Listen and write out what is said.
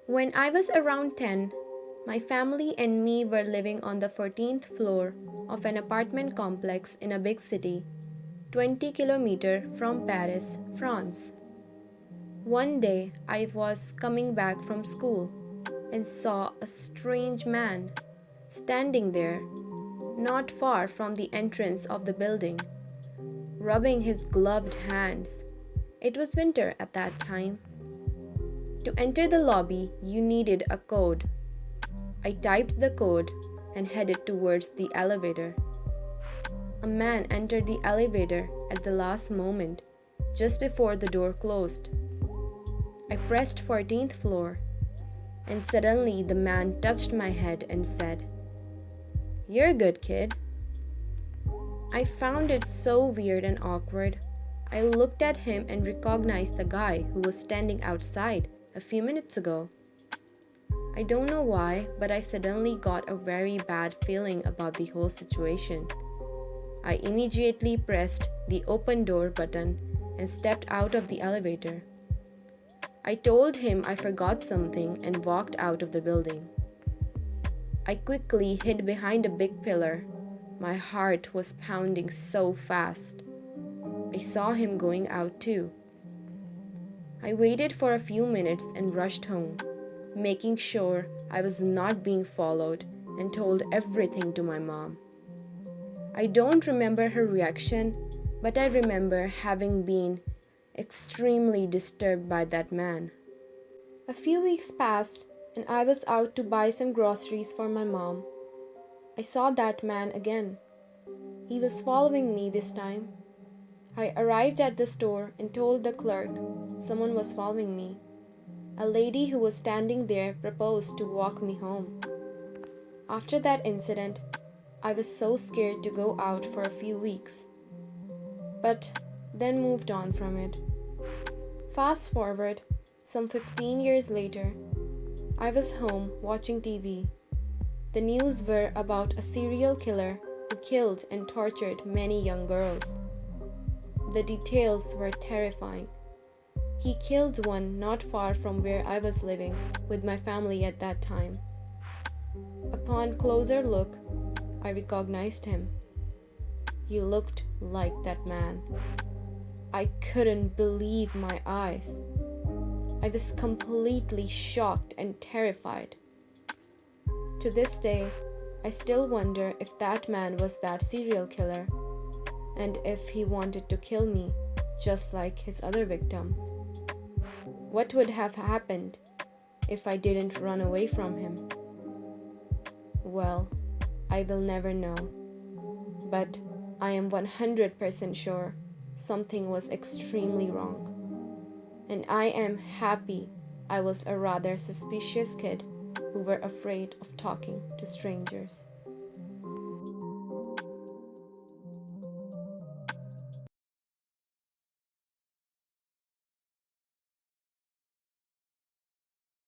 When I was around 10, my family and me were living on the 14th floor of an apartment complex in a big city, 20 kilometers from Paris, France. One day I was coming back from school and saw a strange man standing there, not far from the entrance of the building, rubbing his gloved hands. It was winter at that time. To enter the lobby, you needed a code. I typed the code and headed towards the elevator. A man entered the elevator at the last moment, just before the door closed. I pressed 14th floor, and suddenly the man touched my head and said, "You're good, kid." I found it so weird and awkward. I looked at him and recognized the guy who was standing outside a few minutes ago. I don't know why, but I suddenly got a very bad feeling about the whole situation. I immediately pressed the open door button and stepped out of the elevator. I told him I forgot something and walked out of the building. I quickly hid behind a big pillar. My heart was pounding so fast. I saw him going out too. I waited for a few minutes and rushed home, making sure I was not being followed, and told everything to my mom. I don't remember her reaction, but I remember having been extremely disturbed by that man. A few weeks passed, and I was out to buy some groceries for my mom. I saw that man again. He was following me this time. I arrived at the store and told the clerk someone was following me. A lady who was standing there proposed to walk me home. After that incident, I was so scared to go out for a few weeks, but then moved on from it. Fast forward, some 15 years later, I was home watching TV. The news were about a serial killer who killed and tortured many young girls. The details were terrifying. He killed one not far from where I was living with my family at that time. Upon closer look, I recognized him. He looked like that man. I couldn't believe my eyes. I was completely shocked and terrified. To this day, I still wonder if that man was that serial killer, and if he wanted to kill me just like his other victims. What would have happened if I didn't run away from him? Well, I will never know, but I am 100% sure something was extremely wrong. And I am happy I was a rather suspicious kid who were afraid of talking to strangers.